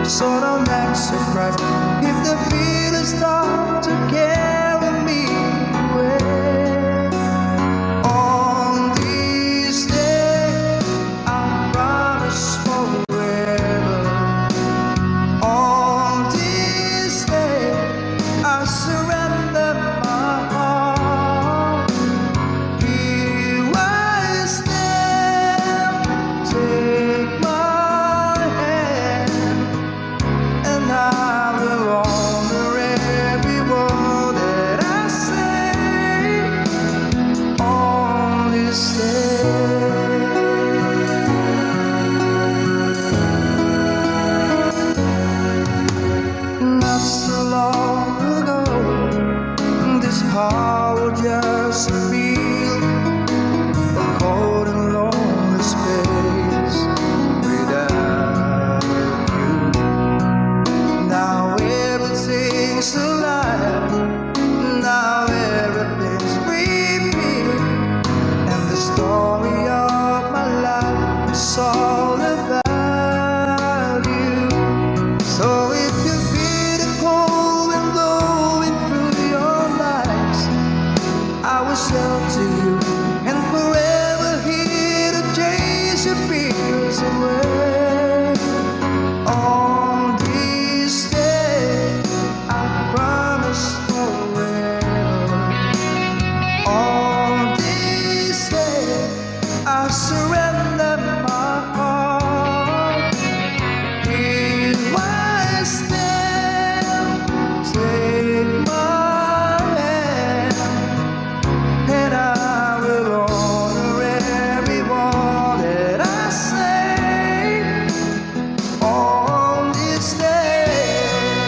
so don't act surprised if the feelings start to carry me away. On this day, I promise forever. On this day, I surrender my heart. Here I stand, take my hand, and I will honor every word that I say on this day. Not so long ago, this heart would just feel a cold and lonely space without you. Now everything's alive, now everything's repeat, and the story of my life is all about you. So if you feel the cold wind blowing through your lies, I will shelter you and forever here to chase your fears away. On this day, I promise forever. On this day, I surrender my heart. Here I stand, take my hand, and I will honor every word that I say on this day.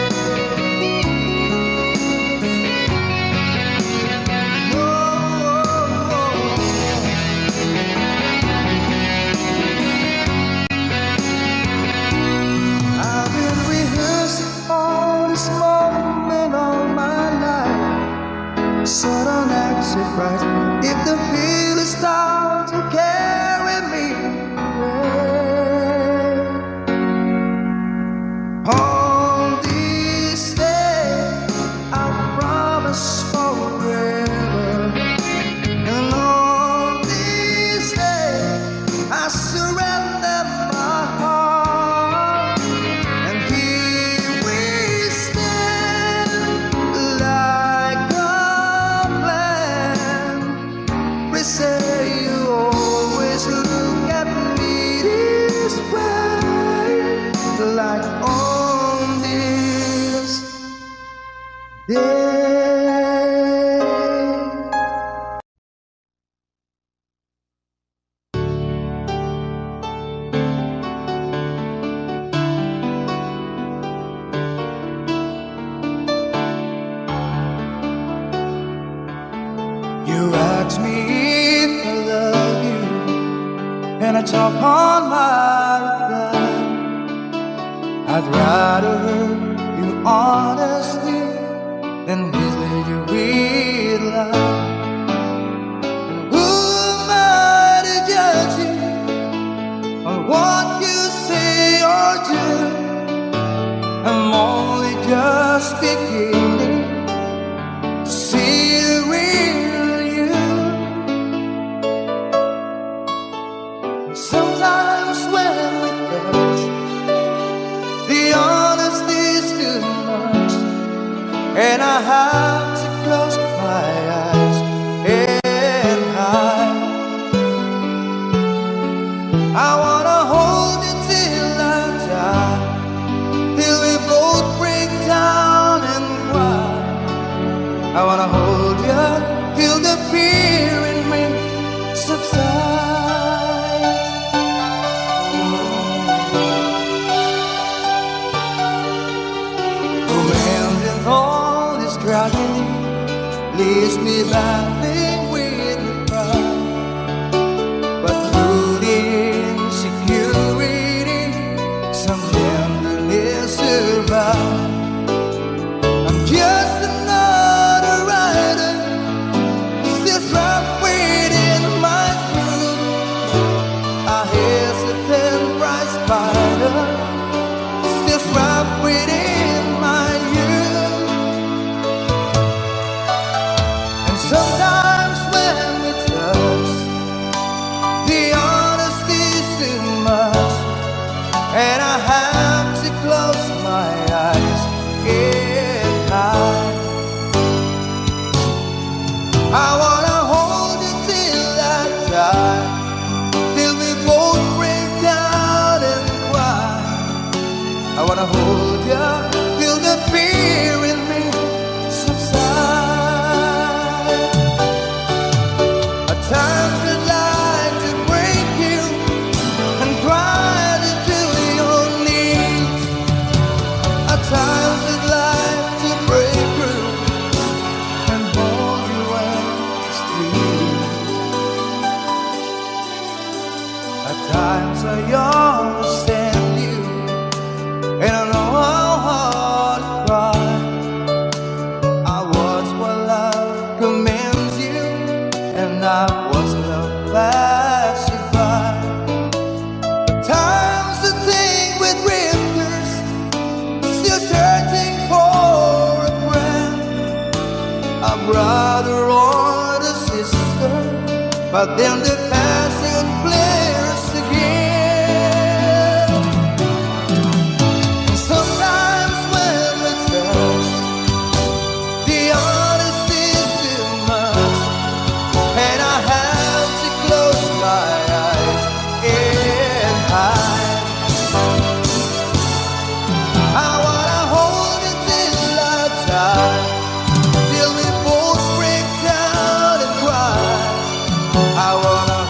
I've been rehearsing all this moment all my life, so don't act surprised if the feelings start to carry me away. On this day, I promise forever, and on this day, I surrender my heart, and here we stand like a plan. We say you always look at me this way, like on this day. You ask me if I love you, and I talk on my reply. I'd rather hurt you honestly than mislead you with lies. And who am I to judge you on what you say or do? I'm only just beginning to see the real you. And sometimes when we touch, the honesty's too much, and I have to close my eyes and hide. I wanna hold you till I die, till we both break down and cry. I wanna hold you till the fear in me subsides. Romance and all this tragedy leaves me battling with the pride, but through the insecurity, some tenderness survives. I'm just another rider, still trapped within my groove. A hesitant prize fighter, still my eyes get high. I wanna hold you till I die, till we both break down and cry. I wanna hold you till the fear in me subside. At times I'd like to break you and cry into your knees. At times I'd like to break through and hold you and squeeze. At times I understand you, and I know how hard to cry. I was what love commands you, and I was love pacified. At times I think with drifters, still searching for a friend, a brother or a sister, but then the passion flares again. Sometimes when we touch, the honesty is too much, and I have to close my eyes and hide. I wanna hold you till I die, till we both break down and cry. I wanna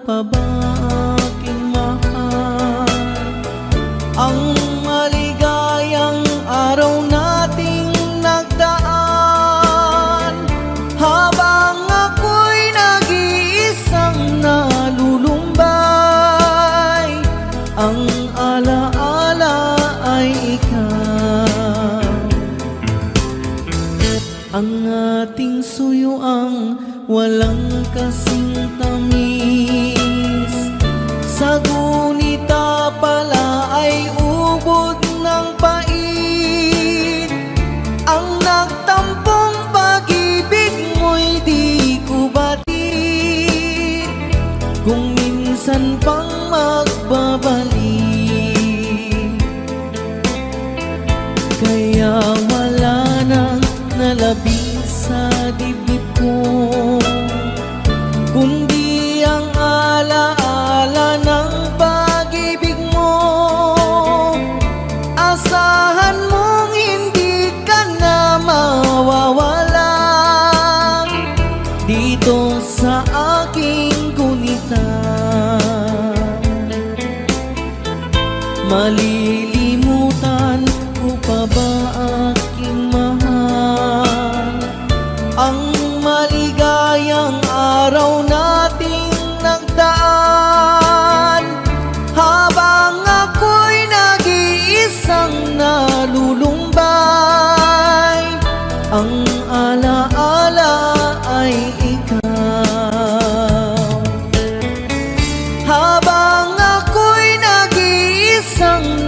pa ba aking mahal? Ang maligayang araw nating nagdaan, habang ako'y nag-iisang nalulumbay, ang alaala ay ikaw. Ang ating suyuang walang kasing tamis, sa gunita pala ay ubod ng pait. Ang nagtampong pag-ibig mo'y di ko batid, kung minsan pang magbabalik. Kaya wala nang nalabing sa dibdib ko, kundi ang alaala ng pag-ibig mo. Asahan mong hindi ka na mawawala dito sa aking gunita. Malilimutan ko pa ba aking mahal ang maligayang araw nating nagdaan, habang ako'y nag-iisang nalulumbay, ang alaala ay ikaw. Habang ako'y nag-iisang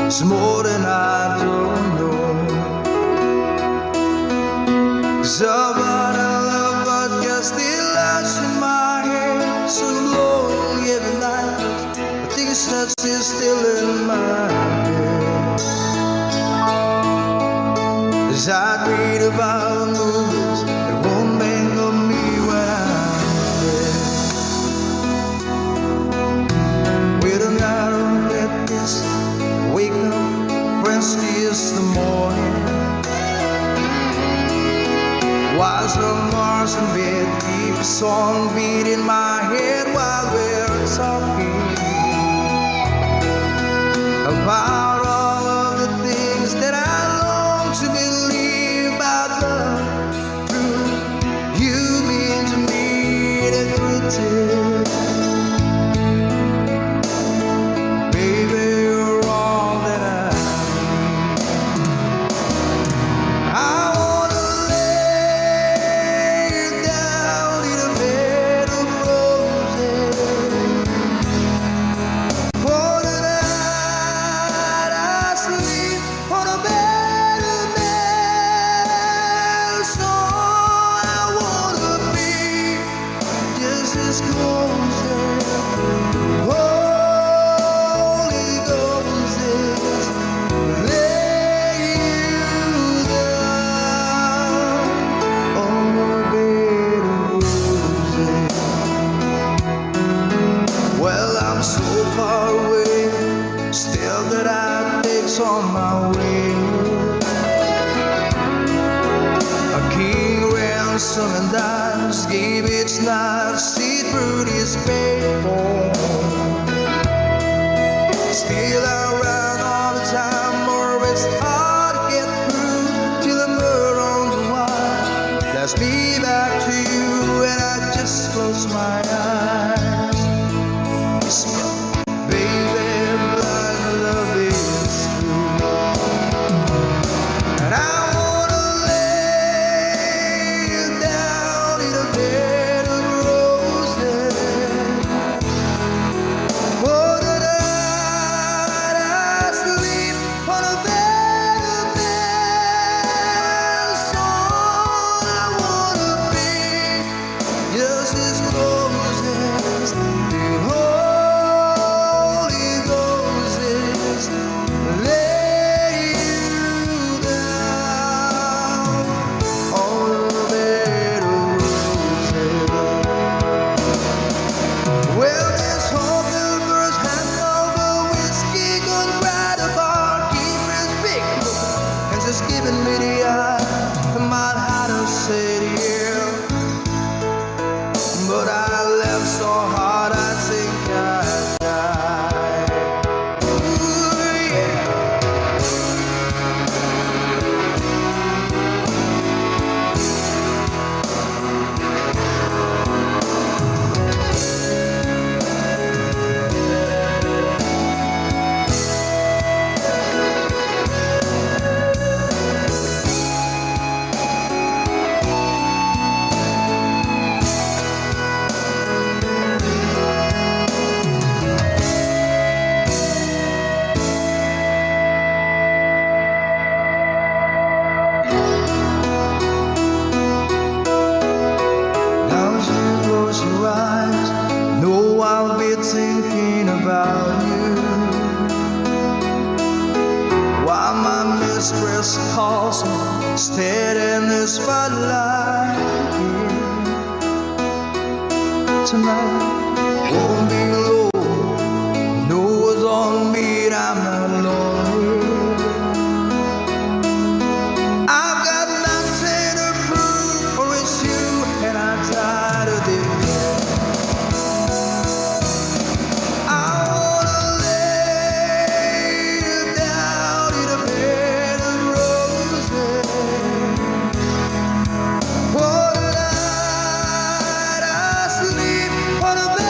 It's more than I don't know. Somebody I love but just still lies in my head. So lonely every night, I think it's not still in my head. As I read about movies that won't bang on me when I'm dead. With a narrow redness, wake up, rest is the morning. While some Mars in bed, keep a song beat in my head while we're talking about all of the things that I long to believe about love. True, you mean to me the greatest. Baby, you're all that I need. I wanna lay you down in a bed of roses. For the night I sleep on a bed of nails. So I wanna be just as close as Holy Ghost is. Lay you down on a bed of roses. Well, I'm so far away, still that I takes on my way. A king ransom and dimes gave its knife, see through this paper. Still I run all the time, or it's hard to get through till the murder on the wire. That's me back to you, and I just close my eyes. Whisper, baby, blind love is true. And I wanna lay you down in a bed of roses. For the night I sleep on a bed of nails. So I wanna be just as close as the Holy Ghost is. Lay you down on a bed of roses. Well, there's hope the first hand over whiskey, gone right apart, keepers big, and just giving me the eye. I might have to say yeah, but I left so hard I think I died. Ooh, yeah. Now as you close your eyes, know I'll be thinking about you. While my mistress calls me, stead in the spotlight. Tonight won't be alone. No one's on me, and I'm not lonely. I've got nothing to prove, for it's you, and I'm tired of this. I wanna lay you down in a bed of roses. For the night I sleep on a bed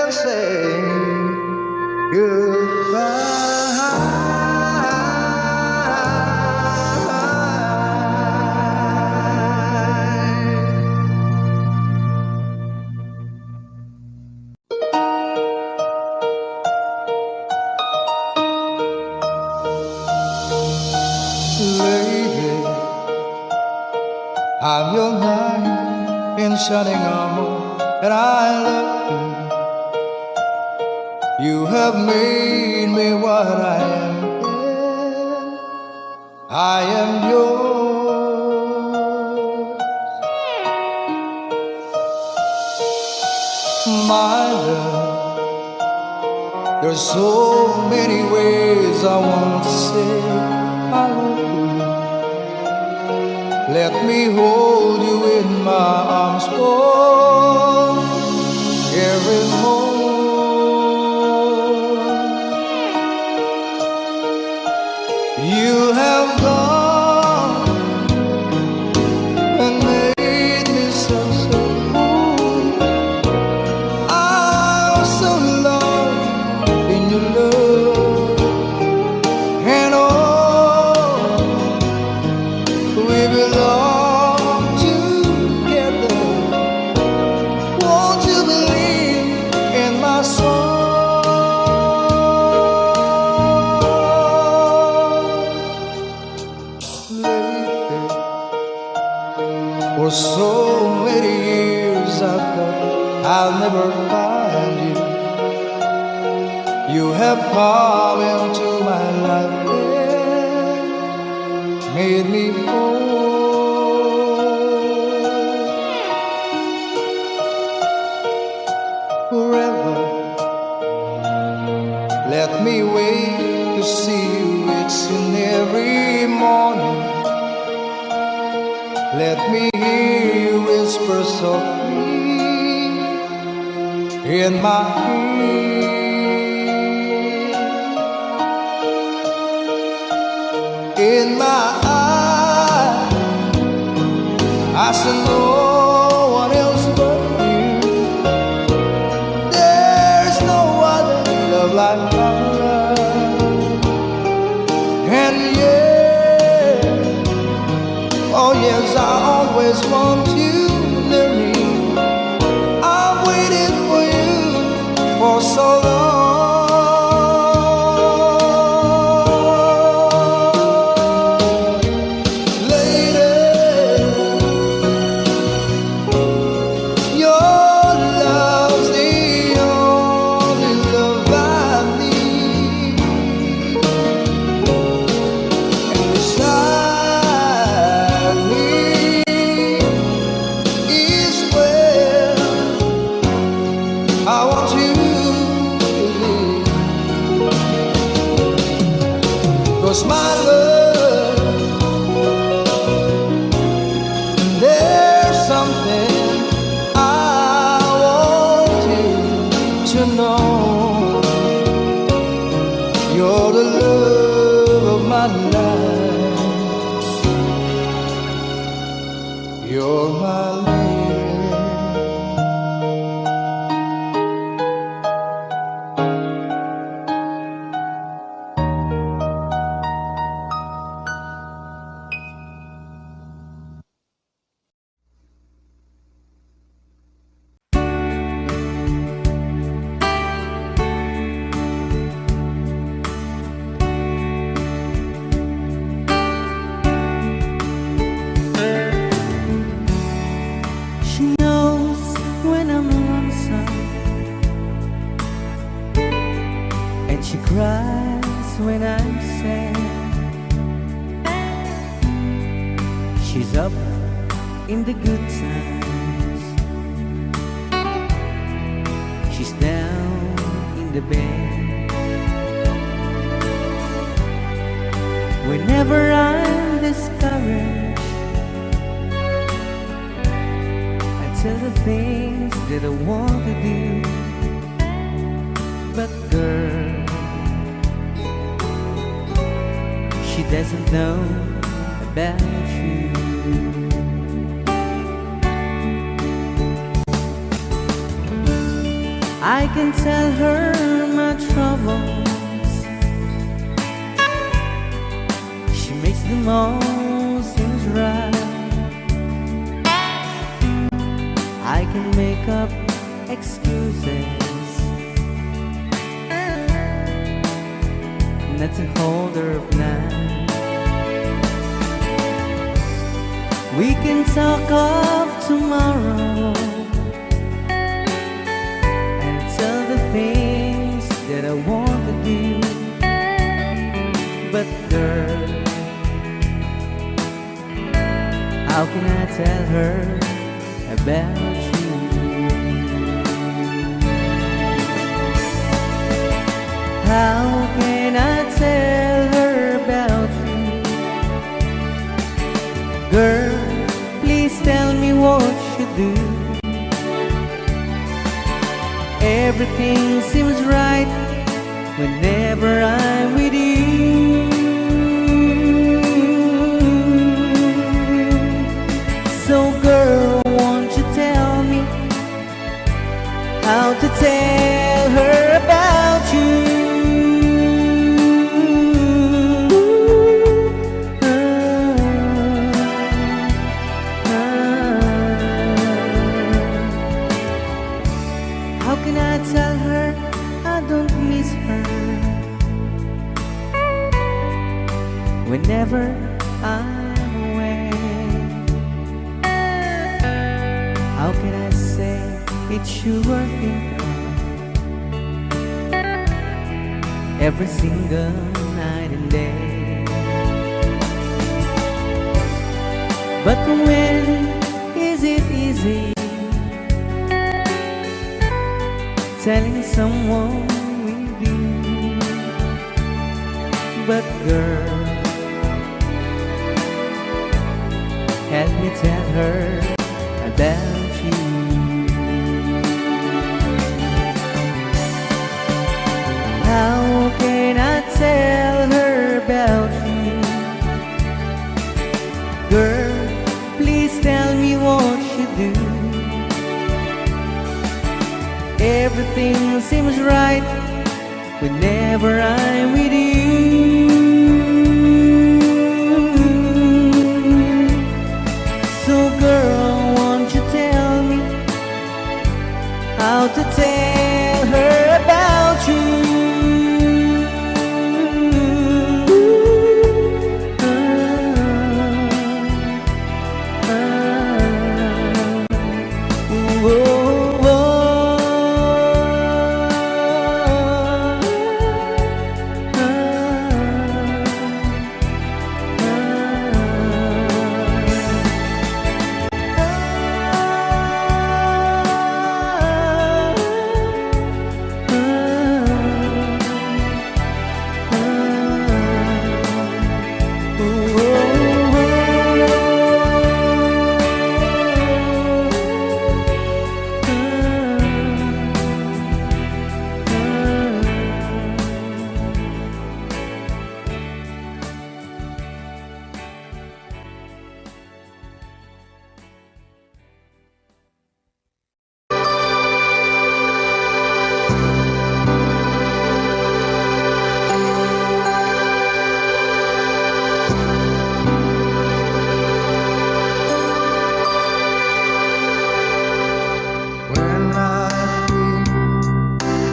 and say goodbye. Lady, I'm your knight in shining armor, and I love you. You have made me what I am. I am yours, my love. There's so many ways I want to say I love you. Let me hold you in my arms for every moment. You have gone and made me so cool. I'm so lost in your love, and oh, we belong together. Won't you believe in my song? Lately, for so many years I thought I'll never find you. You have come into my life and made me whole. Forever, let me wait to see you. It's in every morning. Let me hear you whisper softly in my ear. In my eyes, I see no one else but you. There's no other love like my love. And yeah, oh yes, I always want you near me. I've waited for you for so long. I want you to live, 'cause my love, there's something I want you to know. You're the love of my life. You're my lady. She knows when I'm lonesome, and she cries when I'm sad. She's up in the good times, she's down in the bed. Whenever I'm discouraged, tell the things that I want to do. But girl, she doesn't know about you. I can tell her my troubles. She makes them all seem right. I can make up excuses not to hold her of night. We can talk of tomorrow and tell the things that I want to do. But girl, how can I tell her about you? How can I tell her about you? Girl, please tell me what you do. Everything seems right whenever I'm with you. So girl, won't you tell me how to tell her about you? How can I tell her I don't miss her whenever I'm away? How can I say it's you I think of every single night and day? But when is it easy telling someone with you? But girl, help me tell her about you. How can I tell her about you? Girl, please tell me what you do. Everything seems right whenever I'm with you. So girl, won't you tell me how to tell her about you?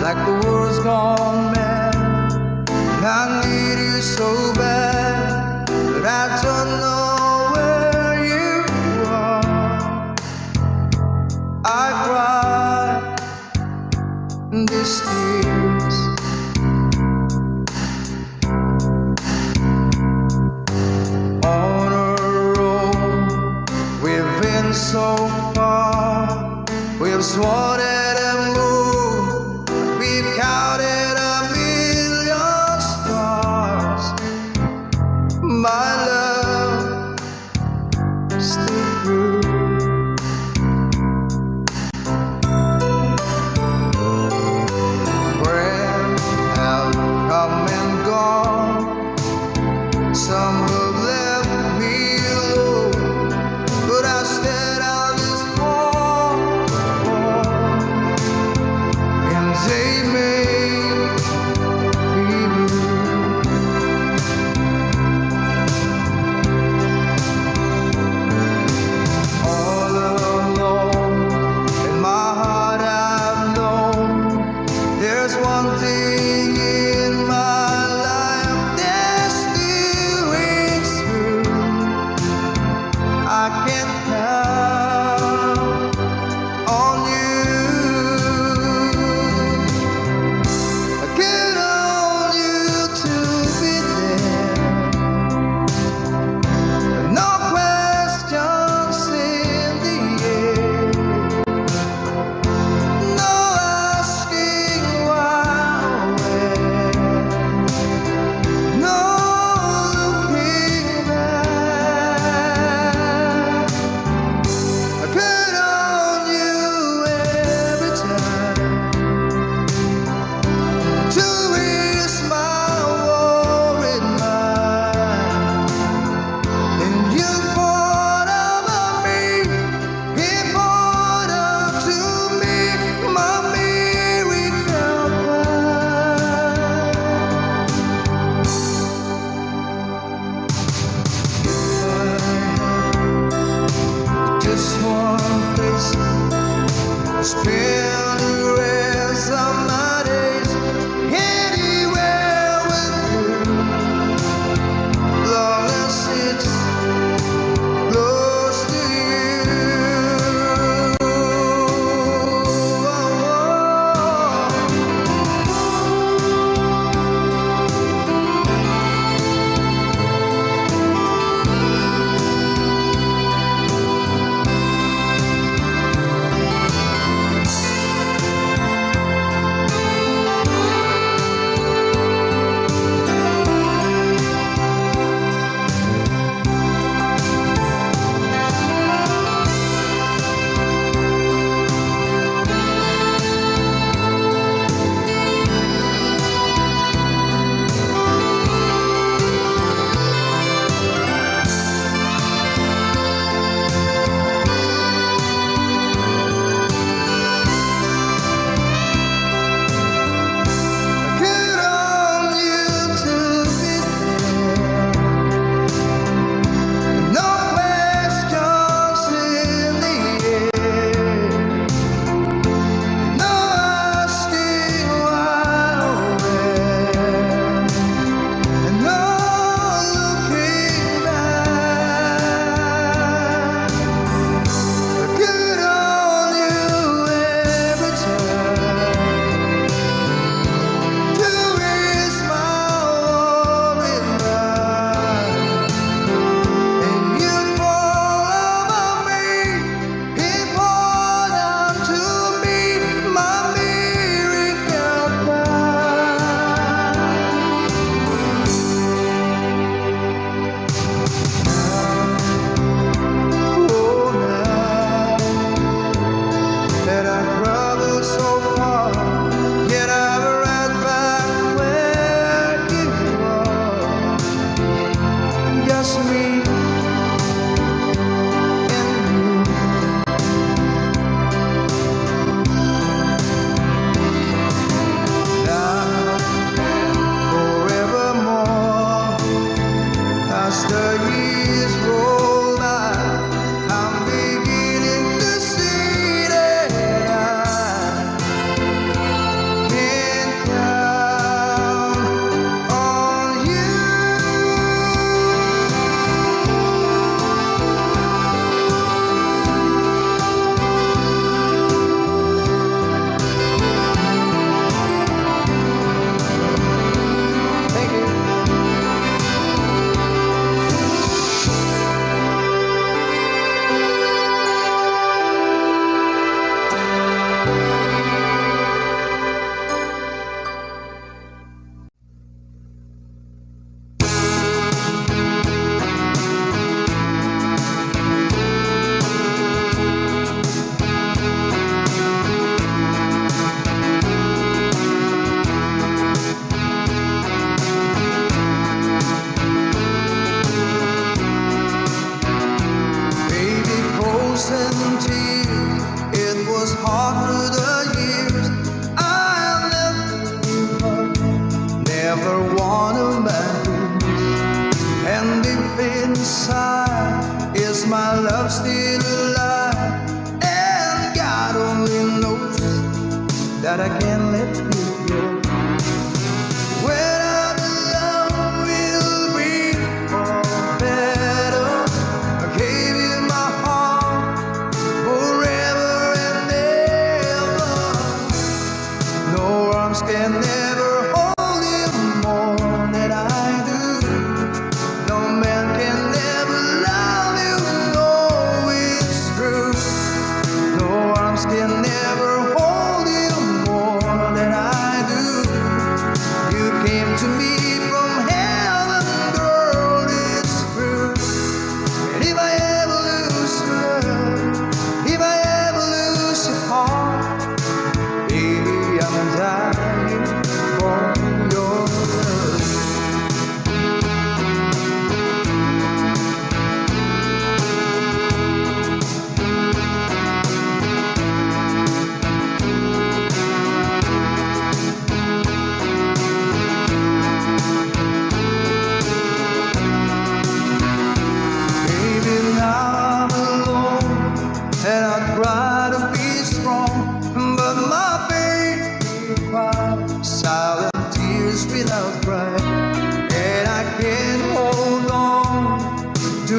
Like the world's gone mad, and I need you so bad, but I don't know where you are. I cry these tears on a road. We've been so far, we've sworn it. Counted a million stars, my love still true. Friends have come and gone, some have left me alone, but I stayed out this far. there's one thing in my life that still rings true. I can count on you. I count on you to be there. No questions in the air. No asking why or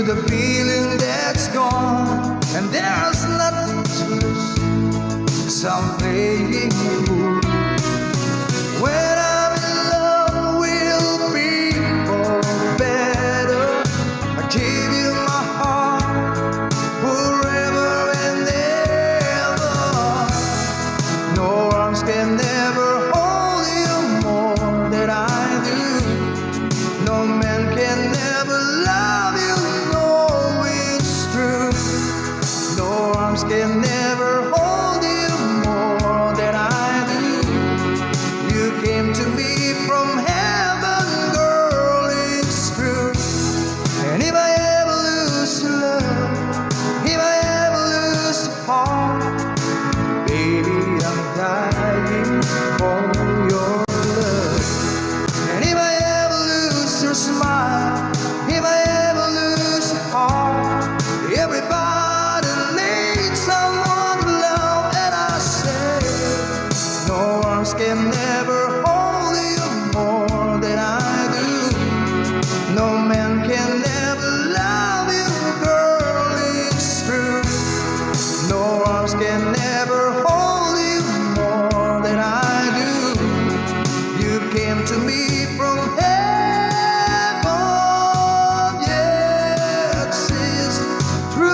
the feeling that's gone, and there's nothing to lose. So I'm playing the fool. When I'm in love, we'll be for better. I give you my heart forever and ever. No arms can never hold you more than I do. No man can never love you, no, it's true. No arms can never hold you more than I do. You came to me from heaven, girl, it's true. And if I ever lose your love, if I ever lose your heart, baby, I'm dying for your love. And if I ever lose your smile, if I ever lose your heart, everybody needs someone to love, and I say, no arms can never hold you more than I do. No man can never love you, girl, it's true. No arms can never hold you more than I do. You came to me from heaven, yes, it's true.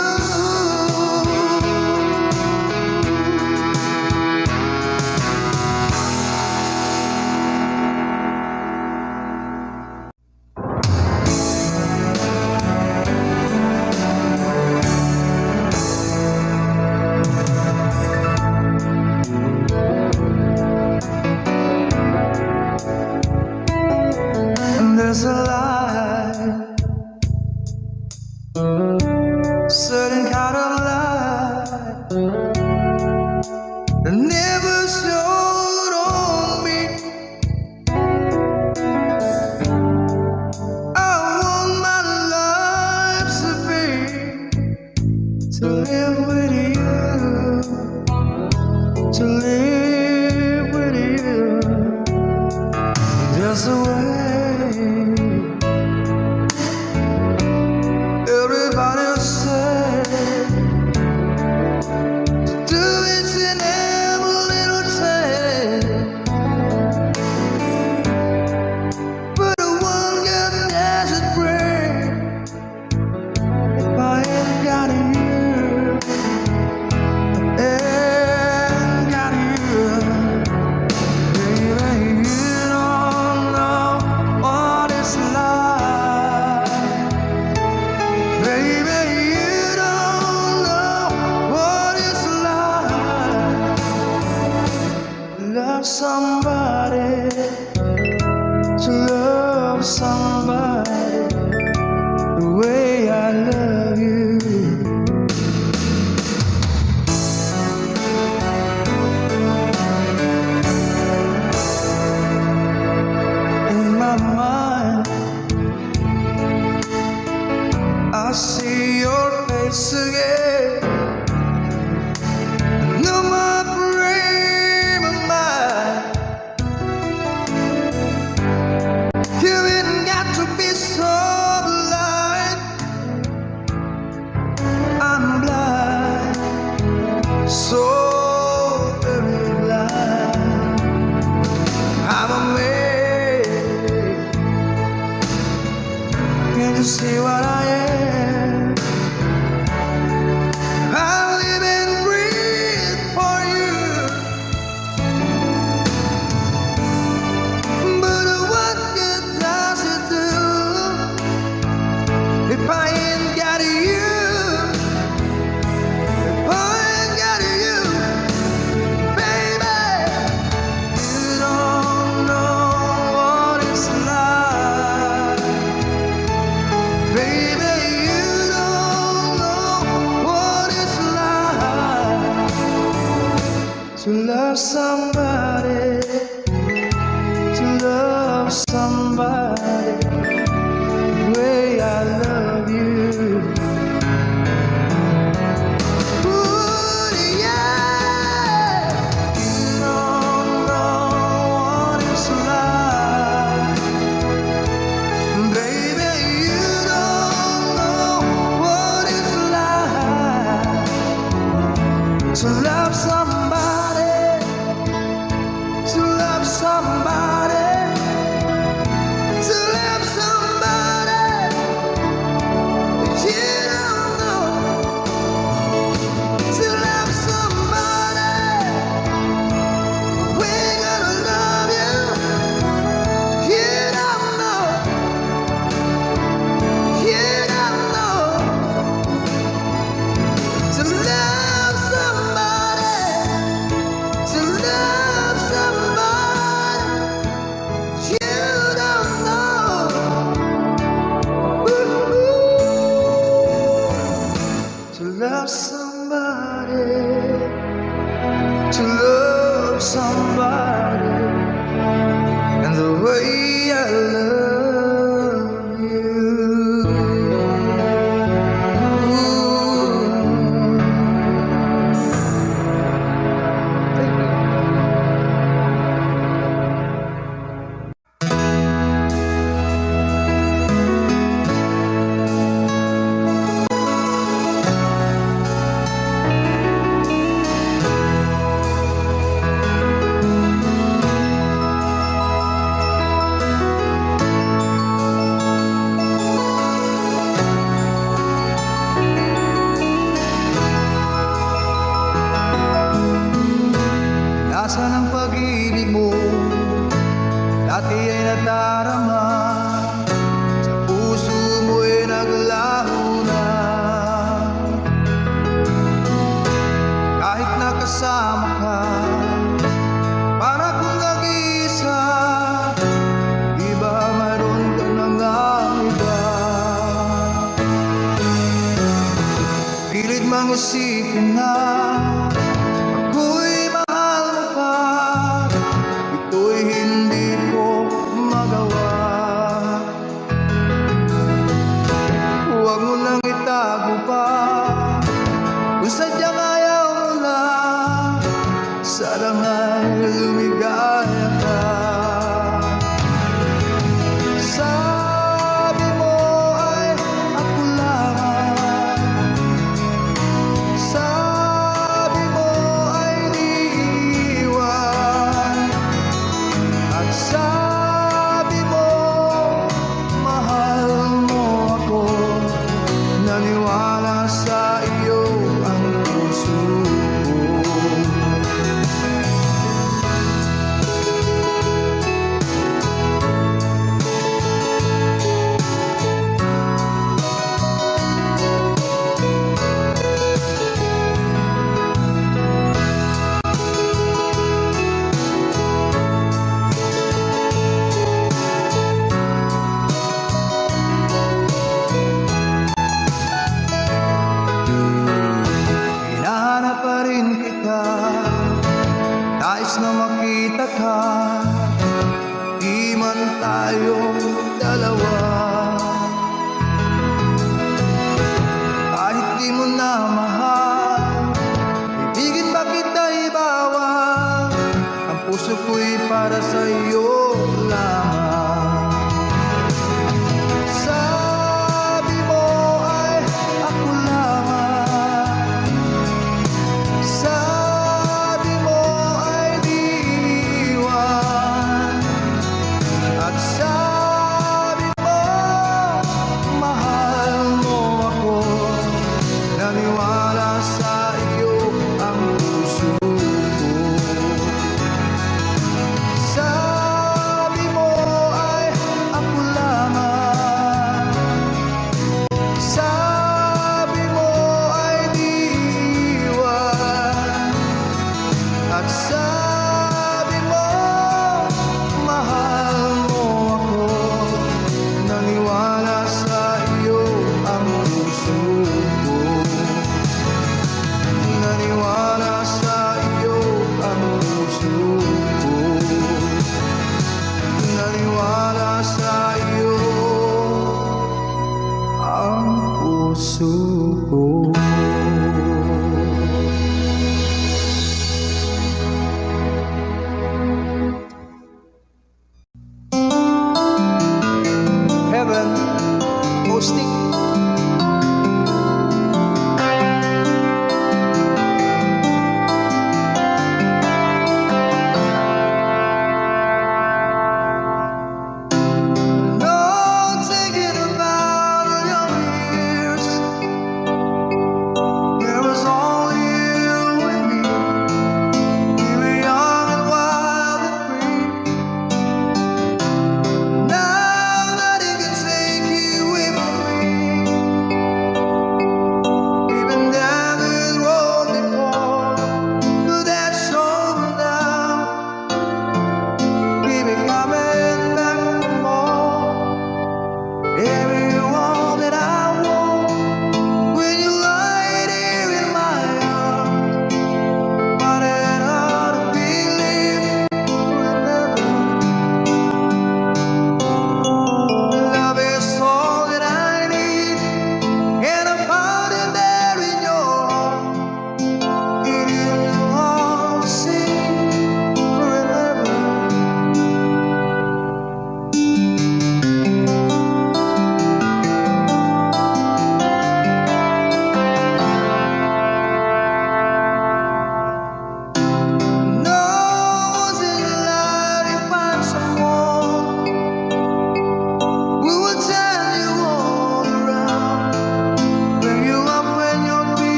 And there's a light, certain kind of light that never showed on me. I want my life to be, to live with you, to live with you. Just the way everybody said to do it in every little thing, but the one God doesn't bring. If I ain't got you, ain't got you, baby, you don't know what it's like. Baby, you don't know what it's like to love somebody, to love somebody the way I love you. In my mind, I see your face again. No more frame of mind. You ain't got to be so blind. I'm blind, so very blind. I'm a man. Can't you see what I am? I live and breathe for you. But what good does it do if I ain't got you? If I ain't got you, baby, you don't know what it's like. Baby, you don't know what it's like to love somebody, to love somebody the way I love you. Ooh, yeah. You don't know what it's like. Baby, you don't know dati ay nadarama, sa puso mo'y naglaho na. Kahit nakasama ka, para kung nag-iisa, iba mayroon ka na nga iba. Pilit mang isipin na ako'y mahal mo pa, ito'y hindi ko magawa. Huwag mo nang itago pa, kung sadyang ayaw mo na, sana nga'y lumigaya ka. Sabi mo ay ako lamang, sabi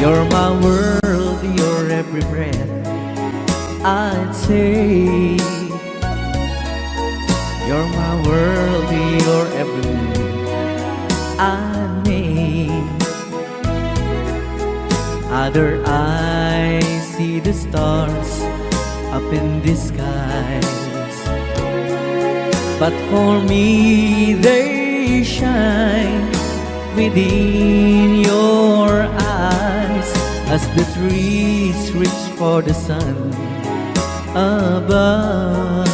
You're my world, you're every breath I take. You're my world, you're every move I make. Other eyes see the stars up in the skies, but for me they shine within your eyes. As the trees reach for the sun above,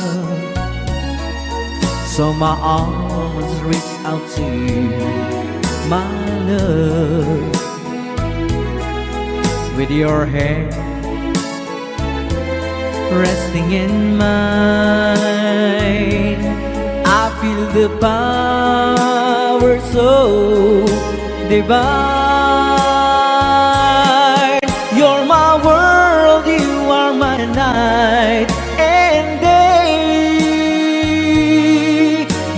so my arms reach out to you, my love. With your hand resting in mine, I feel the power so divine. You're my world, you are my night and day.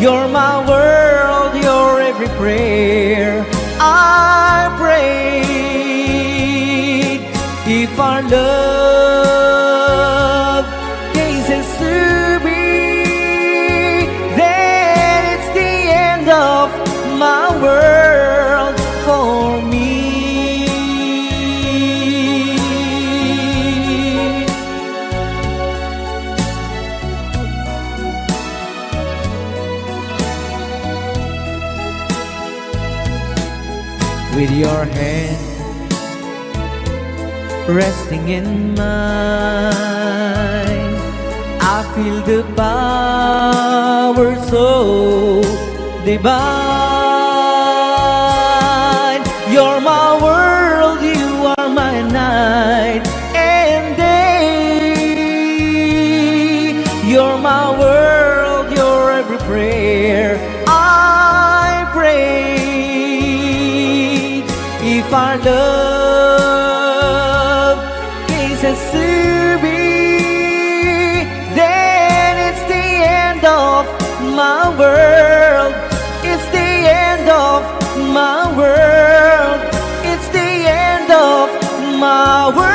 You're my world, you're every prayer I prayed. If our love cases to be, then it's the end of my world for me. With your hand resting in mine, I feel the power so divine. You're my world, you are my night and day. You're my world, you're every prayer I prayed. If our love cases to be, then it's the end of my world. It's the end of my world. It's the end of my world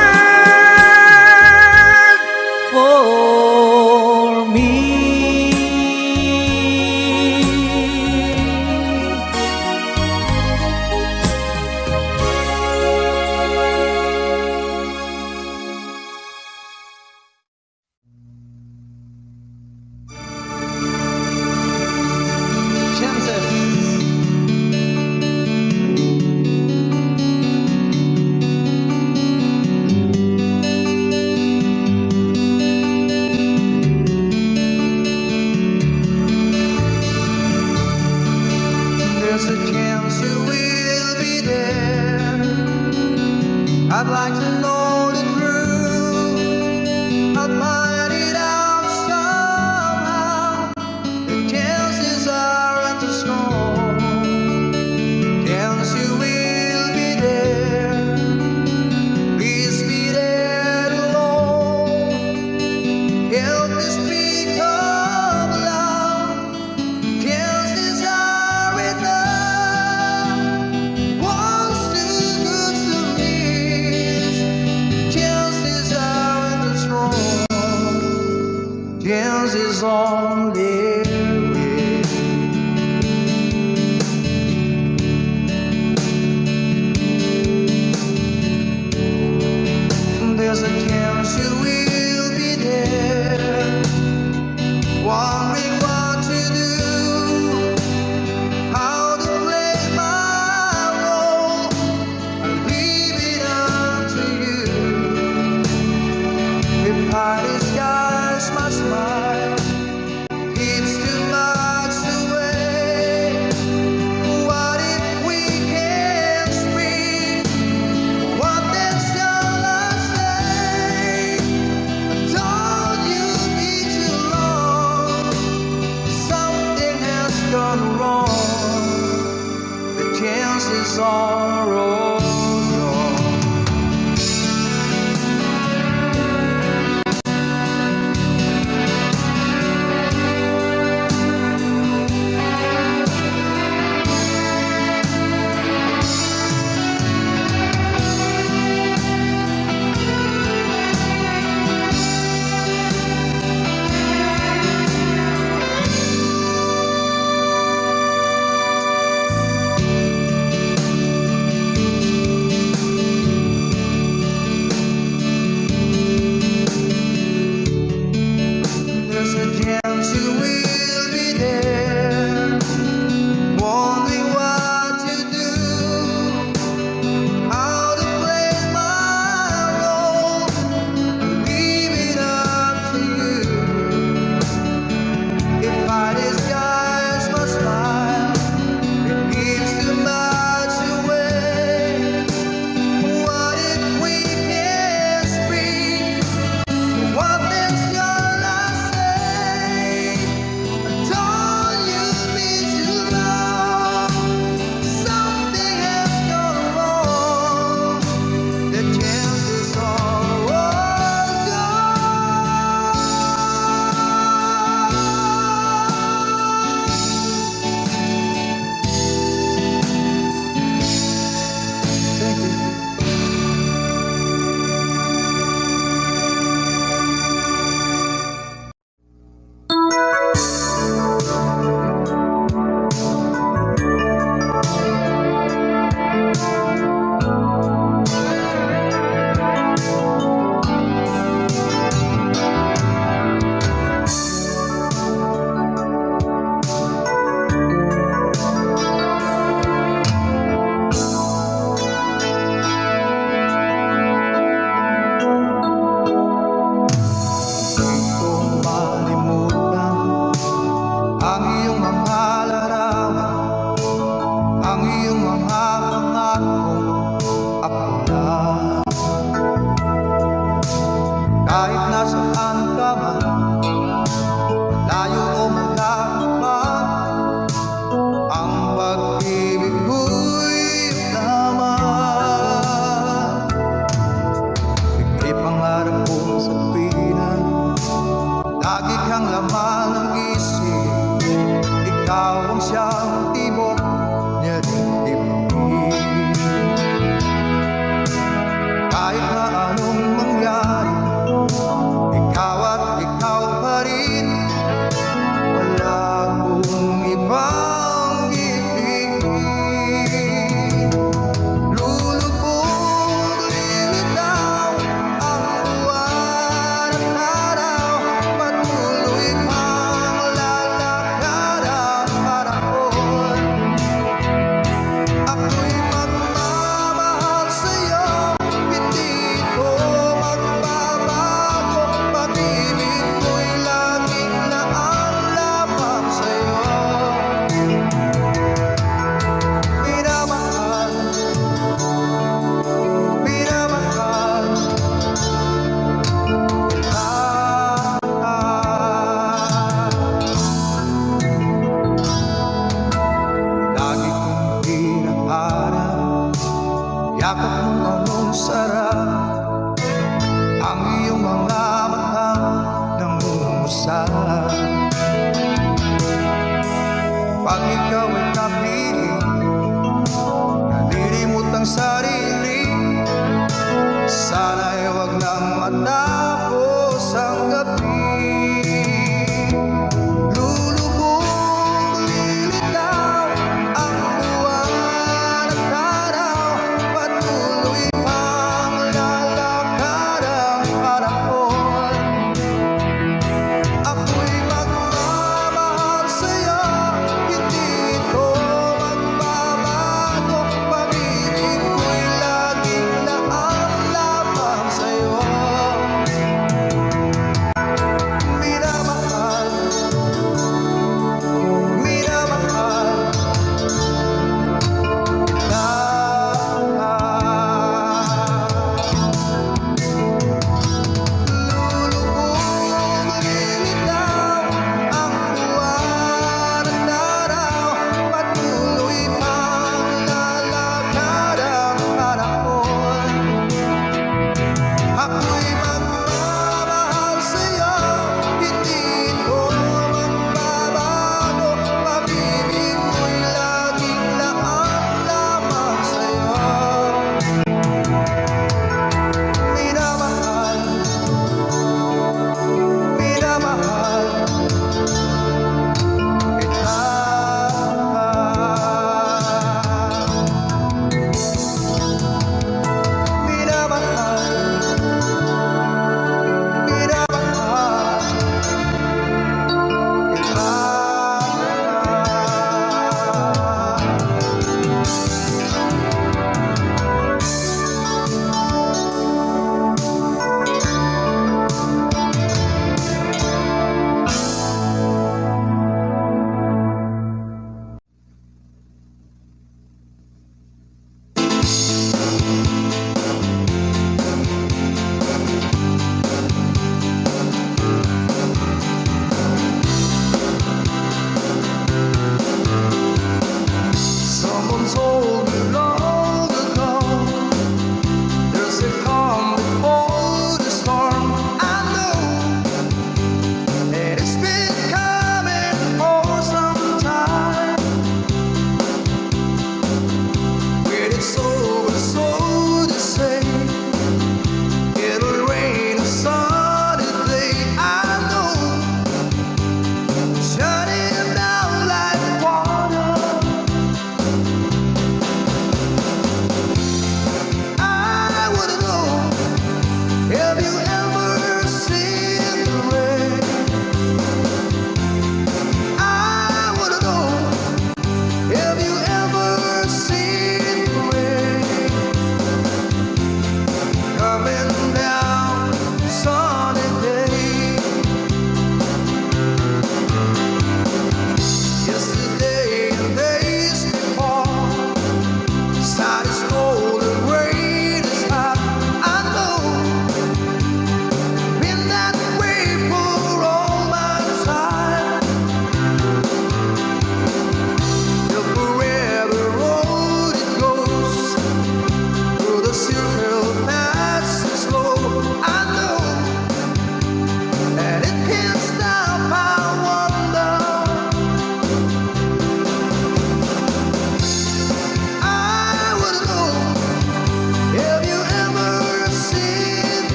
for me. There's a chance you will be there. I'd like to know the truth. I'd find it out somehow. The chances aren't too small. Chance you will be there. Please be there alone. Help me speak of love. Chances are enough. One's too good to miss. Chances aren't too strong. Chances only. There's a chance you will be there, wondering what to do, how to play my role. I leave it up to you. If I disguise my smile, it's too much away. What if we can't speak? What then shall I say? I told you be too long. Something has gone wrong. The chances are all gone. ang iyong mga pangako, ako na. Kahit nasaan ka man, malayo o malapit, ang pag-ibig ko'y laman. Ika'y pangarap ko sa pinan, lagi kang laman ng isip. Ikaw ang siyang tibok niya rin dibdib. Kahit na anong mangyari, ikaw at ikaw pa rin. Wala akong ibang ibigin. Lulubog, lilitaw ang buwan at araw. Patuloy pang lalakad ang panahon. Ako'y magmamahal sa'yo, hindi ko magbabago. Pag-ibig ko'y laging naalabang sa'yo. Minamahal, minamahal kita. Lagi kong hinahanap, yakap mong anong sarap, ang iyong mga mata nangungusap. Pag ikaw ay kapiling, nalilimot ang sarili. Sana'y wag nang matapos ang gabi. Lulubog, lilitaw ang buwan at araw. Patuloy pang lalakad ang panahon. Ako'y magmamahal sa'yo, hindi ko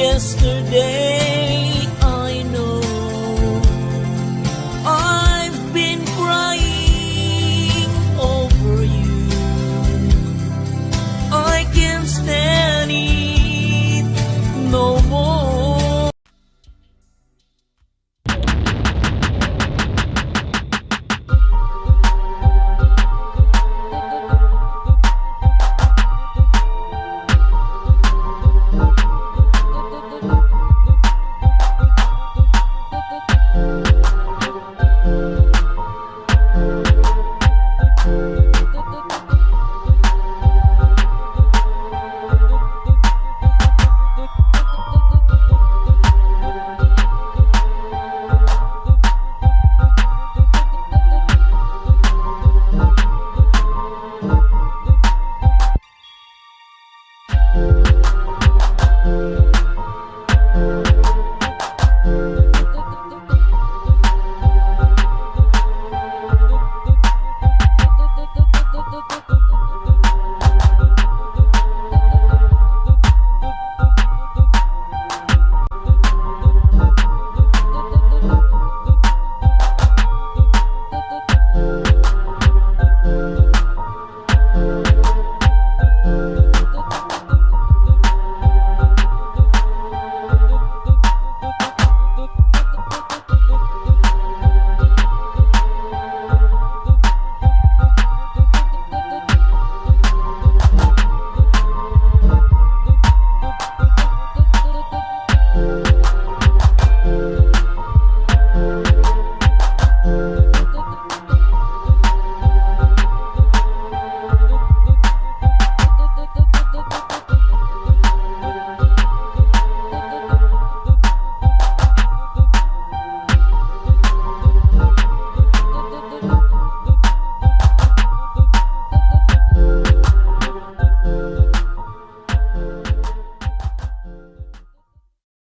yesterday.